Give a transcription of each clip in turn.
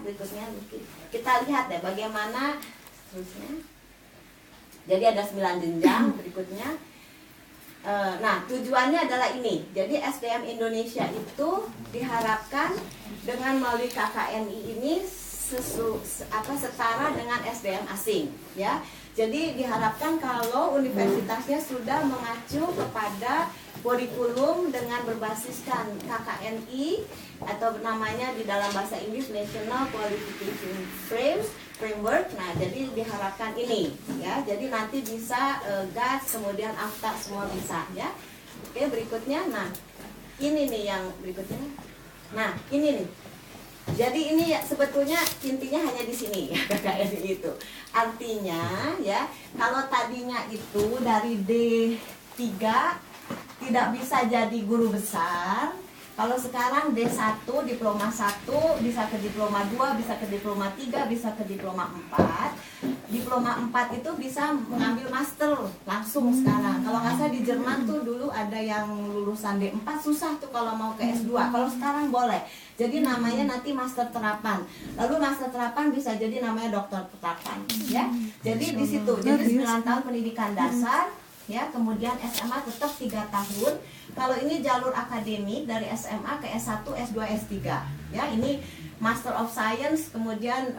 berikutnya kita lihat deh bagaimana terusnya. Jadi ada 9 jenjang berikutnya. Nah, tujuannya adalah ini. Jadi SDM Indonesia itu diharapkan dengan melalui KKNI ini setara dengan SDM asing, ya. Jadi diharapkan kalau universitasnya sudah mengacu kepada kurikulum dengan berbasiskan KKNI atau namanya di dalam bahasa Inggris National Qualification Framework. Nah, jadi diharapkan ini, ya. Jadi nanti bisa GAS, kemudian AFTA semua bisa, ya. Oke, berikutnya. Nah, ini nih yang berikutnya. Nah, ini nih. Jadi ini ya, sebetulnya intinya hanya di sini ya, KKNI itu. Artinya ya, kalau tadinya itu dari D3 tidak bisa jadi guru besar, kalau sekarang D1, diploma 1, bisa ke diploma 2, bisa ke diploma 3, bisa ke diploma 4. Diploma 4 itu bisa mengambil master langsung sekarang. Kalau nggak salah di Jerman tuh dulu ada yang lulusan D4 susah tuh kalau mau ke S2. Kalau sekarang boleh. Jadi namanya nanti master terapan. Lalu master terapan bisa jadi namanya dokter terapan, ya. Jadi di situ. Jadi 9 tahun pendidikan dasar, ya. Kemudian SMA tetap 3 tahun. Kalau ini jalur akademik dari SMA ke S1, S2, S3, ya. Ini Master of Science, kemudian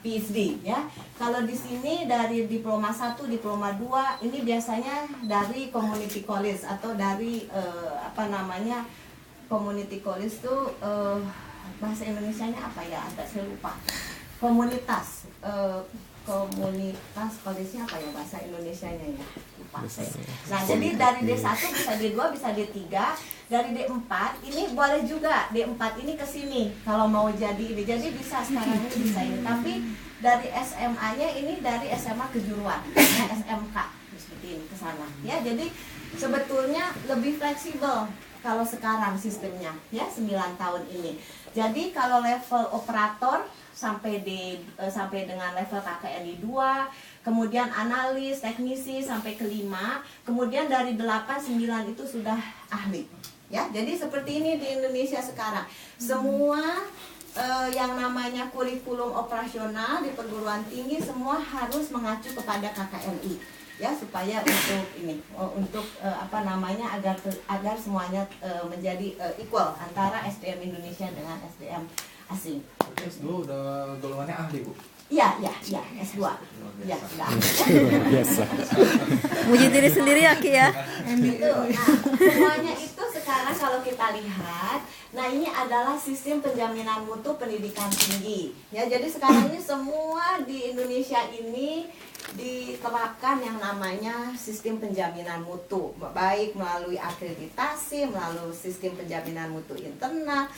PhD, ya. Kalau di sini dari diploma 1, diploma 2, ini biasanya dari community college atau dari community college itu bahasa Indonesianya apa ya? Agak saya lupa. Komunitas college-nya apa ya bahasa Indonesianya ya? Lupa saya. Nah, jadi dari D1 bisa D2, bisa D3. Dari D4 ini boleh juga D4 ini ke sini kalau mau jadi ini. Jadi bisa sekarang ini bisa ini. Tapi dari SMA-nya ini dari SMA kejuruan, ya, SMK seperti ini ke sana. Ya, jadi sebetulnya lebih fleksibel kalau sekarang sistemnya, ya, 9 tahun ini. Jadi kalau level operator sampai dengan level KKNI 2, kemudian analis, teknisi sampai ke 5, kemudian dari 8, 9 itu sudah ahli. Ya, jadi seperti ini di Indonesia sekarang. Semua yang namanya kurikulum operasional di perguruan tinggi semua harus mengacu kepada KKNI, ya, supaya untuk agar semuanya menjadi equal antara SDM Indonesia dengan SDM asing. S2 udah golongannya ahli, Bu? Iya, S2. Ya, sudah. Biasa. Muji diri sendiri ya, Ki ya. Itu. Nah, semuanya itu sekarang kalau kita lihat, nah ini adalah sistem penjaminan mutu pendidikan tinggi. Ya, jadi sekarang ini semua di Indonesia ini diterapkan yang namanya sistem penjaminan mutu, baik melalui akreditasi, melalui sistem penjaminan mutu internal,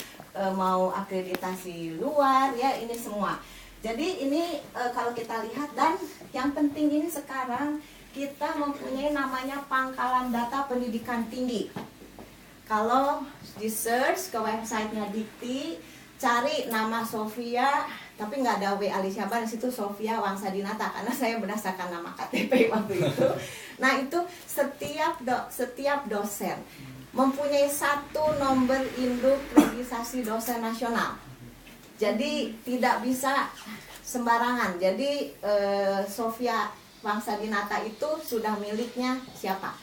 mau akreditasi luar, ya, ini semua. Jadi ini kalau kita lihat, dan yang penting ini sekarang kita mempunyai namanya pangkalan data pendidikan tinggi. Kalau di search ke websitenya Dikti, cari nama Sofia, tapi nggak ada W Alicia Bar, di situ Sofia Wangsadinata karena saya berdasarkan nama KTP waktu itu. Nah, itu setiap dosen mempunyai 1 nomor induk registrasi dosen nasional. Jadi tidak bisa sembarangan. Jadi Sofia Wangsadinata itu sudah miliknya siapa?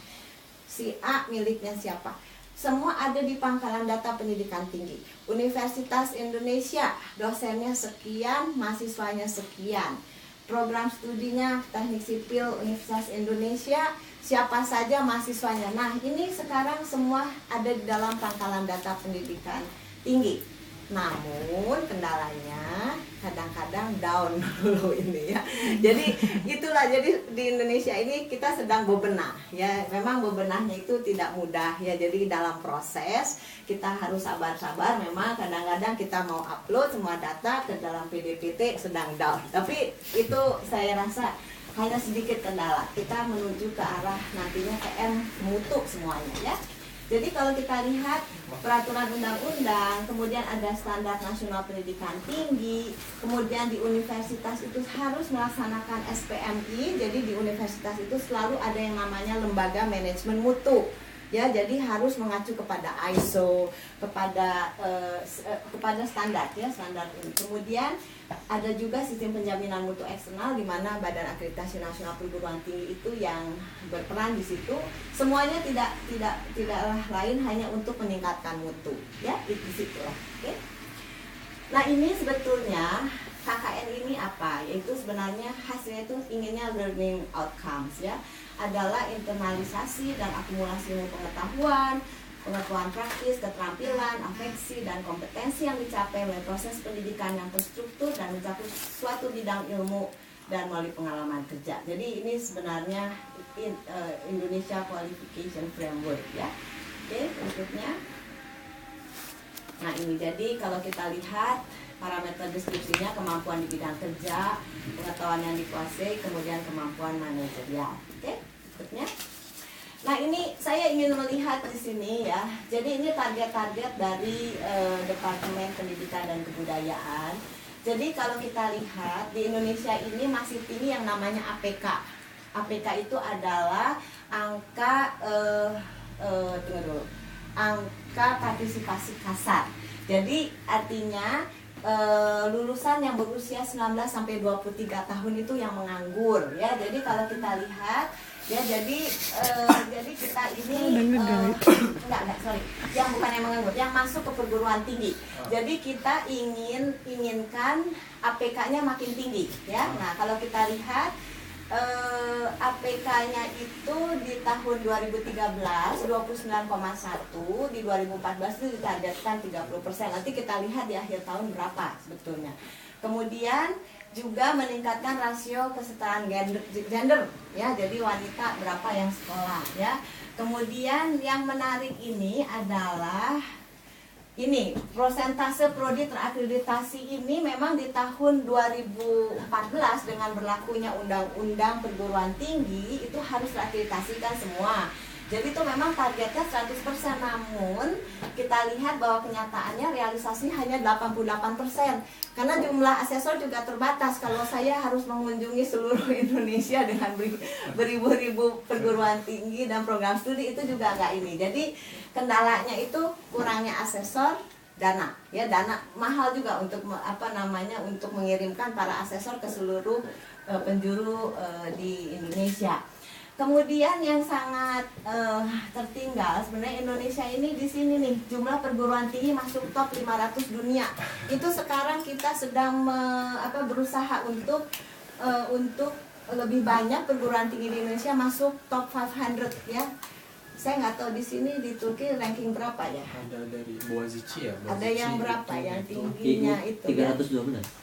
Si A miliknya siapa? Semua ada di pangkalan data pendidikan tinggi. Universitas Indonesia, dosennya sekian, mahasiswanya sekian. Program studinya Teknik Sipil Universitas Indonesia, siapa saja mahasiswanya. Nah, ini sekarang semua ada di dalam pangkalan data pendidikan tinggi. Namun kendalanya kadang-kadang down dulu ini, ya. Jadi itulah, jadi di Indonesia ini kita sedang bebenah, ya. Memang bebenahnya itu tidak mudah, ya. Jadi dalam proses kita harus sabar-sabar. Memang kadang-kadang kita mau upload semua data ke dalam PDPT sedang down. Tapi itu saya rasa hanya sedikit kendala. Kita menuju ke arah nantinya PM mutu semuanya, ya. Jadi kalau kita lihat peraturan undang-undang, kemudian ada standar nasional pendidikan tinggi, kemudian di universitas itu harus melaksanakan SPMI. Jadi di universitas itu selalu ada yang namanya lembaga manajemen mutu. ya, jadi harus mengacu kepada ISO, kepada standar ya, standar ini. Kemudian ada juga sistem penjaminan mutu eksternal di mana Badan Akreditasi Nasional Perguruan Tinggi itu yang berperan di situ. Semuanya tidaklah lain hanya untuk meningkatkan mutu ya, di situ lah. Oke. Nah, ini sebetulnya KKN ini apa? Yaitu sebenarnya hasilnya itu inginnya learning outcomes ya, adalah internalisasi dan akumulasi ilmu pengetahuan praktis, keterampilan, afeksi, dan kompetensi yang dicapai melalui proses pendidikan yang terstruktur dan mencakup suatu bidang ilmu dan melalui pengalaman kerja. Jadi ini sebenarnya Indonesia Qualification Framework ya. Oke, berikutnya. Nah, ini jadi kalau kita lihat parameter deskripsinya, kemampuan di bidang kerja, pengetahuan yang dikuasai, kemudian kemampuan manajerial. Oke, berikutnya. Nah, ini saya ingin melihat di sini ya. Jadi ini target-target dari Departemen Pendidikan dan Kebudayaan. Jadi kalau kita lihat di Indonesia ini masih tinggi yang namanya APK. APK itu adalah angka angka partisipasi kasar. Jadi artinya lulusan yang berusia 19 sampai 23 tahun itu yang menganggur ya. Jadi kalau kita lihat ya, jadi kita ini yang bukan yang menganggur, yang masuk ke perguruan tinggi. Jadi kita inginkan APK-nya makin tinggi ya. Nah, kalau kita lihat APK-nya itu di tahun 2013 29,1, di 2014 itu ditargetkan 30%. Nanti kita lihat di akhir tahun berapa sebetulnya. Kemudian juga meningkatkan rasio kesetaraan gender ya, jadi wanita berapa yang sekolah ya. Kemudian yang menarik ini adalah ini prosentase prodi terakreditasi ini memang di tahun 2014 dengan berlakunya undang-undang perguruan tinggi itu harus terakreditasikan semua. Jadi itu memang targetnya 100%, namun kita lihat bahwa kenyataannya realisasi hanya 88%. Karena jumlah asesor juga terbatas. Kalau saya harus mengunjungi seluruh Indonesia dengan beribu-ribu perguruan tinggi dan program studi, itu juga nggak ini. Jadi kendalanya itu kurangnya asesor, dana. Ya, dana mahal juga untuk untuk mengirimkan para asesor ke seluruh penjuru di Indonesia. Kemudian yang sangat tertinggal sebenarnya Indonesia ini di sini nih, jumlah perguruan tinggi masuk top 500 dunia. Itu sekarang kita sedang berusaha untuk lebih banyak perguruan tinggi di Indonesia masuk top 500 ya. Saya nggak tahu di sini di Turki ranking berapa ya? Ada dari Boğaziçi ya. Ada yang berapa yang tingginya itu? 312.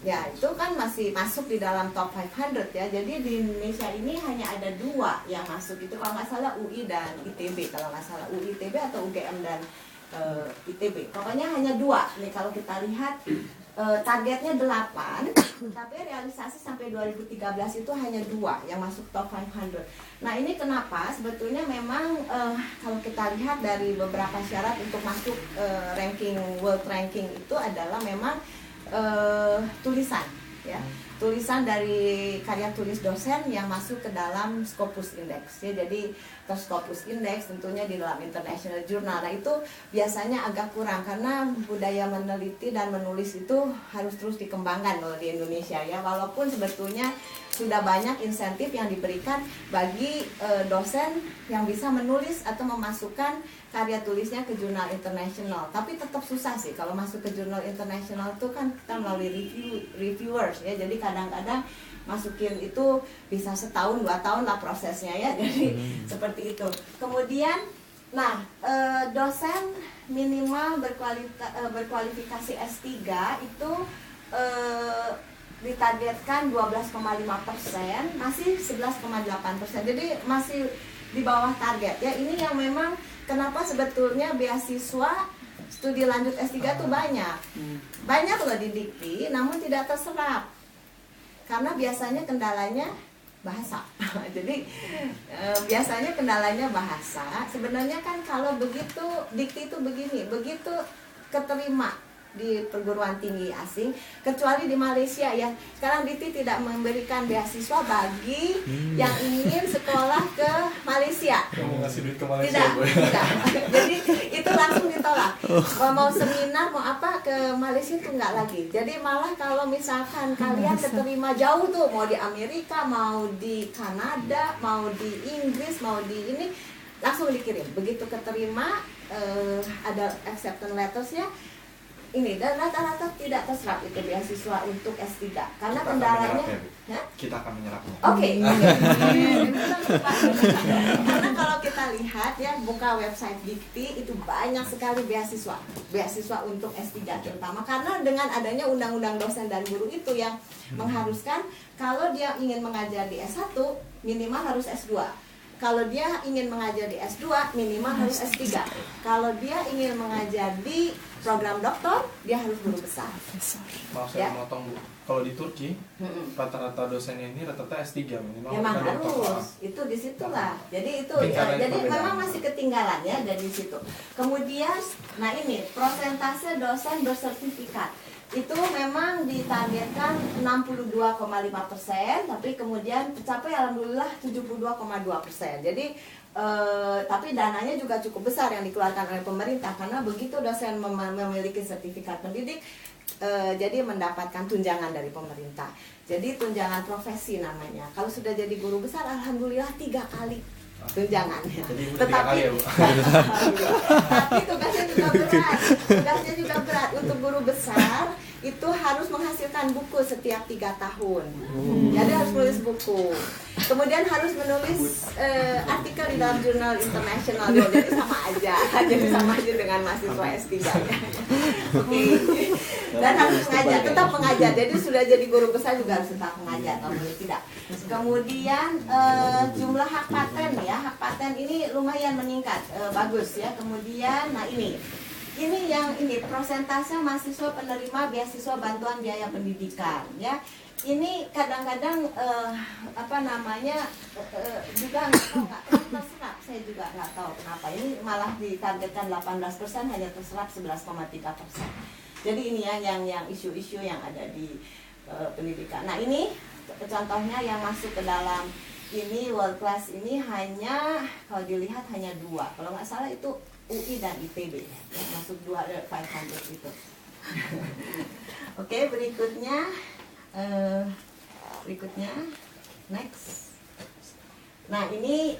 Ya, itu kan masih masuk di dalam top 500 ya. Jadi di Indonesia ini hanya ada 2 yang masuk itu, kalau nggak salah UI dan ITB, kalau nggak salah UI ITB atau UGM dan ITB. Pokoknya hanya 2. Nih kalau kita lihat targetnya 8, tapi realisasi sampai 2013 itu hanya 2 yang masuk top 500. Nah, ini kenapa? Sebetulnya memang kalau kita lihat dari beberapa syarat untuk masuk ranking world ranking itu adalah memang tulisan ya, tulisan dari karya tulis dosen yang masuk ke dalam Scopus Index ya. Jadi Scopus Index tentunya di dalam international journal. Nah, itu biasanya agak kurang karena budaya meneliti dan menulis itu harus terus dikembangkan loh di Indonesia ya. Walaupun sebetulnya sudah banyak insentif yang diberikan bagi dosen yang bisa menulis atau memasukkan karya tulisnya ke jurnal internasional, tapi tetap susah sih kalau masuk ke jurnal internasional itu kan kita melalui reviewers ya. Jadi kadang-kadang masukin itu bisa setahun 2 tahun lah prosesnya ya. Jadi seperti itu. Kemudian dosen minimal berkualifikasi S3 itu ditargetkan 12,5%, masih 11,8%. Jadi masih di bawah target ya. Ini yang memang kenapa sebetulnya beasiswa studi lanjut S3 tuh banyak loh di Dikti, namun tidak terserap karena biasanya kendalanya bahasa. Jadi biasanya kendalanya bahasa. Sebenarnya kan kalau begitu Dikti itu begitu keterima di perguruan tinggi asing, kecuali di Malaysia ya. Sekarang DITI tidak memberikan beasiswa bagi yang ingin sekolah ke Malaysia. Mau ngasih duit ke Malaysia, Tidak, Bu. tidak. Jadi itu langsung ditolak. Mau seminar, mau apa ke Malaysia itu enggak lagi. Jadi malah kalau misalkan kalian keterima jauh tuh, mau di Amerika, mau di Kanada, mau di Inggris, mau di ini, langsung dikirim. Begitu keterima, ada acceptance letters-nya, ini dan rata-rata tidak terserap itu beasiswa untuk S3 karena kendalanya Kita akan menyerapnya. Oke. Karena kalau kita lihat ya, buka website Dikti itu banyak sekali beasiswa untuk S3 terutama karena dengan adanya undang-undang dosen dan guru itu yang mengharuskan kalau dia ingin mengajar di S1 minimal harus S2. Kalau dia ingin mengajar di S2 minimal harus S3. Kalau dia ingin mengajar di program doktor, dia harus guru besar. Maaf saya motong, Bu. Kalau di Turki, rata-rata dosennya ini rata-rata S3 minimal. Memang harus. Itu disitulah. Jadi itu jadi memang masih ketinggalan ya dari situ. Kemudian, nah ini prosentase dosen bersertifikat. Itu memang ditargetkan 62,5%, tapi kemudian tercapai alhamdulillah 72,2%. Jadi tapi dananya juga cukup besar yang dikeluarkan oleh pemerintah karena begitu dosen memiliki sertifikat pendidik, jadi mendapatkan tunjangan dari pemerintah. Jadi tunjangan profesi namanya. Kalau sudah jadi guru besar, alhamdulillah 3 kali tunjangannya. Tetapi tapi tugasnya juga berat. Untuk guru besar itu harus menghasilkan buku setiap 3 tahun. Jadi harus menulis buku. Kemudian harus menulis artikel di dalam jurnal internasional. Jadi sama aja dengan mahasiswa S3 ya. Oke. Dan harus mengajar, tetap mengajar. Jadi sudah jadi guru besar juga harus tetap mengajar, kalau boleh tidak. Kemudian jumlah hak paten ya, hak paten ini lumayan meningkat, bagus ya. Kemudian, nah ini persentase mahasiswa penerima beasiswa bantuan biaya pendidikan ya. Ini kadang-kadang juga nggak terserap, saya juga nggak tahu kenapa. Ini malah ditargetkan 18%, hanya terserap 11,3%. Jadi ini ya yang isu-isu yang ada di pendidikan. Nah ini contohnya yang masuk ke dalam ini world class ini hanya kalau dilihat hanya 2. Kalau nggak salah itu UI dan ITB ya, masuk 2 dari 500 itu. Oke, berikutnya next. Nah ini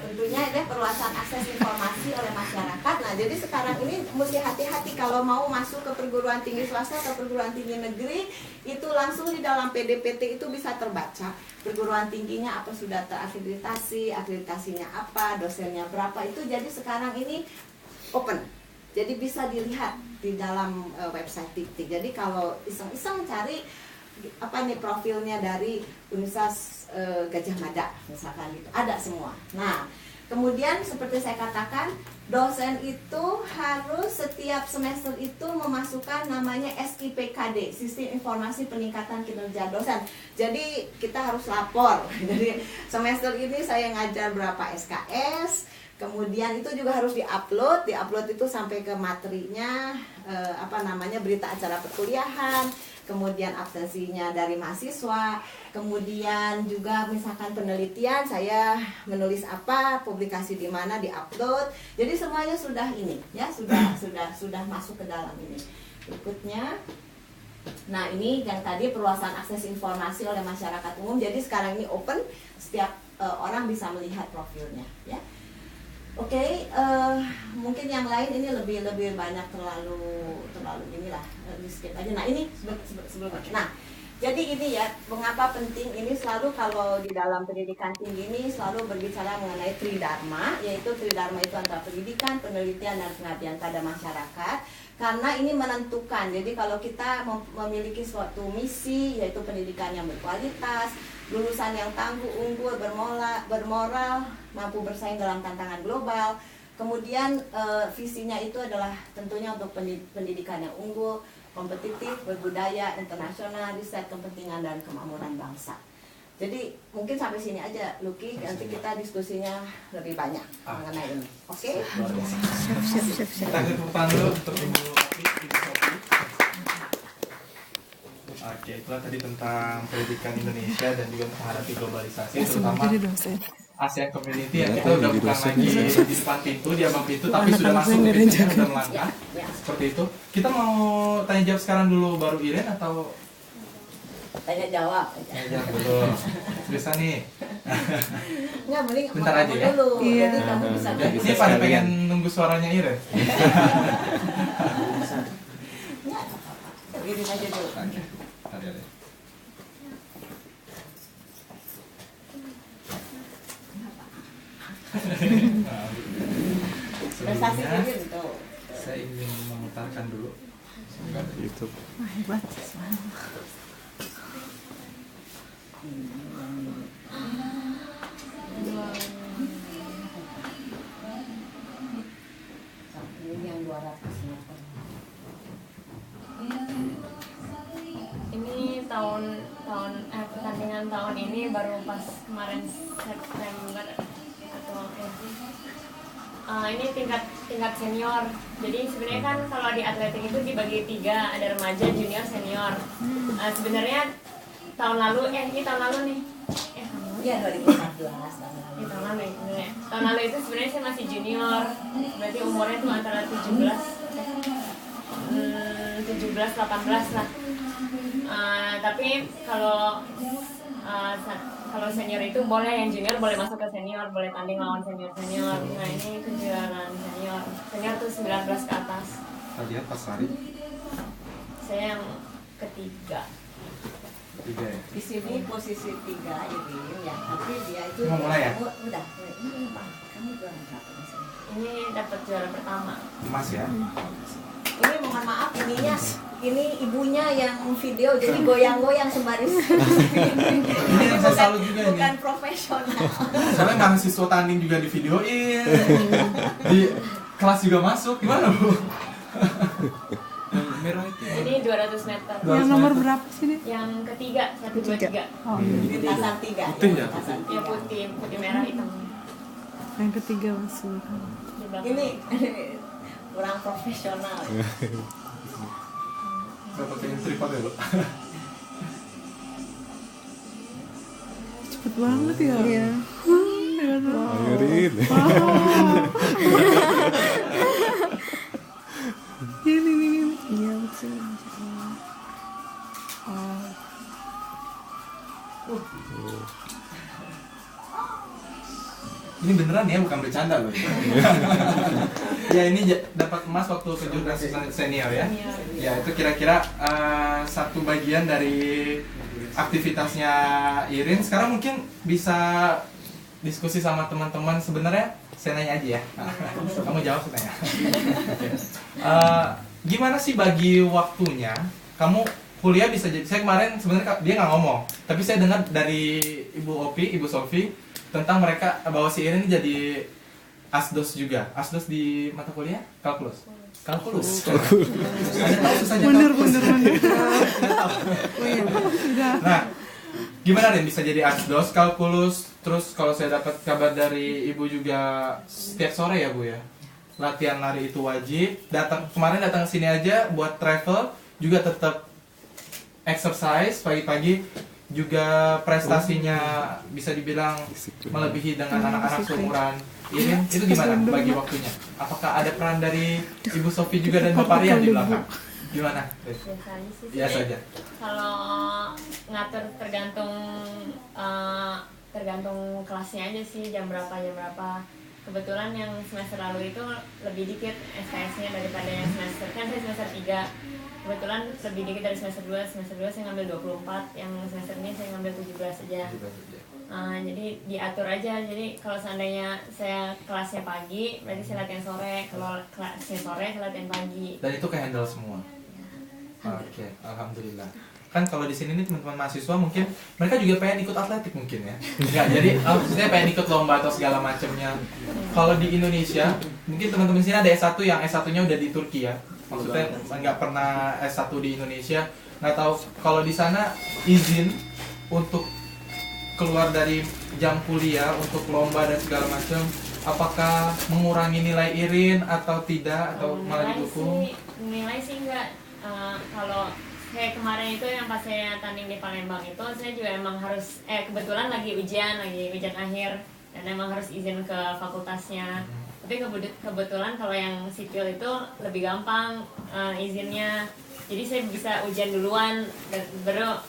tentunya ada perluasan akses informasi oleh masyarakat. Nah jadi sekarang ini mesti hati-hati kalau mau masuk ke perguruan tinggi swasta atau perguruan tinggi negeri, itu langsung di dalam PDPT itu bisa terbaca perguruan tingginya apa, sudah terakreditasi, akreditasinya apa, dosennya berapa. Itu jadi sekarang ini open, jadi bisa dilihat di dalam website Dikti. Jadi kalau iseng-iseng cari profilnya dari Universitas Gajah Mada misalkan gitu, ada semua. Nah kemudian seperti saya katakan, dosen itu harus setiap semester itu memasukkan namanya SIPKD, Sistem Informasi Peningkatan Kinerja Dosen. Jadi kita harus lapor. Jadi semester ini saya ngajar berapa SKS, kemudian itu juga harus diupload itu sampai ke materinya, berita acara perkuliahan, kemudian absensinya dari mahasiswa, kemudian juga misalkan penelitian, saya menulis apa, publikasi di mana, diupload. Jadi semuanya sudah ini ya, sudah masuk ke dalam ini. Berikutnya, nah ini yang tadi perluasan akses informasi oleh masyarakat umum. Jadi sekarang ini open, setiap orang bisa melihat profilnya ya. Oke, mungkin yang lain ini lebih banyak terlalu inilah, di skip aja. Nah ini sebelum nah jadi ini ya, mengapa penting ini selalu kalau di dalam pendidikan tinggi ini selalu berbicara mengenai tridharma, yaitu tridharma itu antara pendidikan, penelitian, dan pengabdian pada masyarakat. Karena ini menentukan, jadi kalau kita memiliki suatu misi, yaitu pendidikan yang berkualitas, lulusan yang tangguh, unggul, bermoral, mampu bersaing dalam tantangan global. Kemudian visinya itu adalah tentunya untuk pendidikan yang unggul, kompetitif, berbudaya, internasional, riset, kepentingan, dan kemakmuran bangsa. Jadi mungkin sampai sini aja, Lucky. Nanti kita diskusinya lebih banyak mengenai ini. Oke? Kita tepuk tangan dulu untuk Ibu Sophie. Oke, itulah tadi tentang pendidikan Indonesia dan juga menghadapi globalisasi, terutama Jadi dosen. ASEAN Community yang kita udah bukan lagi di depan pintu, di abang pintu, tapi sudah masuk saya gitu, nggak udah melangkah. Ya. Seperti itu. Kita mau tanya jawab sekarang dulu baru Iren atau Tanya jawab. tanya jawab dulu? Seriusan nih. Nggak, mending Bentar kamu aja ya. dulu. Iya. Jadi kamu bisa Ya, ini pada pengen nunggu suaranya Iren. Nggak apa-apa. Irin aja dulu. Oke. Ada. Prestasi Sebelumnya, Irin tuh. saya ingin memutarkan dulu. YouTube. Wah, hebat. Ini yang 200 meter. Ini pertandingan tahun ini baru pas kemarin September atau ini tingkat senior. Jadi sebenarnya kan kalau di atletik itu dibagi 3, ada remaja, junior, senior. Sebenarnya ini tahun lalu nih. Iya 2014. Ini tahun lalu ya sebenarnya. Tahun lalu itu sebenarnya saya masih junior. Berarti umurnya tuh antara 17 18 lah. Tapi kalau senior itu boleh, yang junior boleh masuk ke senior, boleh tanding lawan senior. Nah ini kejuaraan senior. Senior tuh 19 ke atas. Tadi pas hari Saya yang ketiga. 3 ya. Di sini posisi 3 Irin ya, tapi dia itu Mau mulai ya? Udah. Ini Pak, kamu juara berapa di sini? Ini dapat juara pertama. Emas ya. Ini mohon maaf ini ibunya yang video jadi goyang-goyang sembaris. Ini yang saya salut juga ini. Bukan profesional. Soalnya mahasiswa tanding juga di videoin, di kelas juga masuk, gimana Bu? Merah itu. Ini 200 meter. Yang nomor berapa sih nih? Yang ketiga, 1, 2, 3. Oh, Lintasan 3. Putih ya? Lintasan Ya putih merah hitam. yang ketiga masuk. Di belakang. Ini kurang profesional. Saya pakai tripod ya Bu. Cepet banget ya. Iya. Ayo Rin. Ini. Iya, betul. Ini beneran ya, bukan bercanda loh. Ya ini dapat emas waktu kejuaraan senior ya. Ya itu kira-kira satu bagian dari aktivitasnya Irin. Sekarang mungkin bisa diskusi sama teman-teman. Sebenarnya saya nanya aja ya. Kamu jawab saya nanya. Gimana sih bagi waktunya? Kamu kuliah bisa jadi. Saya kemarin sebenarnya dia nggak ngomong, tapi saya dengar dari Ibu Sofi tentang mereka bahwa si Irin ini jadi asdos juga. Asdos di mata kuliah kalkulus. Ada tahu susahnya kalkulus? Bener. Nah, gimana Rin bisa jadi asdos kalkulus? Terus kalau saya dapat kabar dari ibu juga setiap sore ya Bu ya, latihan lari itu wajib. Kemarin datang ke sini aja buat travel juga tetap exercise pagi-pagi, juga prestasinya bisa dibilang melebihi dengan anak-anak seumuran Irin. Itu gimana bagi waktunya? Apakah ada peran dari Ibu Sofi juga dan Bapak Rian di belakang? Gimana? Biasa aja sih. Biasa aja. Kalau ngatur tergantung kelasnya aja sih, jam berapa. Kebetulan yang semester lalu itu lebih dikit SKS-nya daripada yang semester, kan saya semester 3. Kebetulan lebih dikit dari semester 2. Semester 2 saya ngambil 24, yang semester ini saya ngambil 17 aja. Jadi diatur aja. Jadi kalau seandainya saya kelasnya pagi, berarti saya latihan sore. Kalau kelasnya sore, saya latihan pagi. Dan itu ke handle semua. Oke, alhamdulillah. Kan kalau di sini nih teman-teman mahasiswa mungkin mereka juga pengen ikut atletik mungkin ya. Enggak, jadi maksudnya pengen ikut lomba atau segala macamnya. Kalau di Indonesia, mungkin teman-teman sini ada S1 yang S1-nya udah di Turki ya. Maksudnya nggak pernah S1 di Indonesia. Nggak tahu kalau di sana izin untuk keluar dari jam kuliah untuk lomba dan segala macam, apakah mengurangi nilai Irin atau tidak, atau malah didukung? Nilai sih enggak. Kalau kayak kemarin itu yang pas saya tanding di Palembang itu saya juga emang harus kebetulan lagi ujian akhir dan emang harus izin ke fakultasnya. Tapi kebetulan kalau yang sipil itu lebih gampang izinnya. Jadi saya bisa ujian duluan dan baru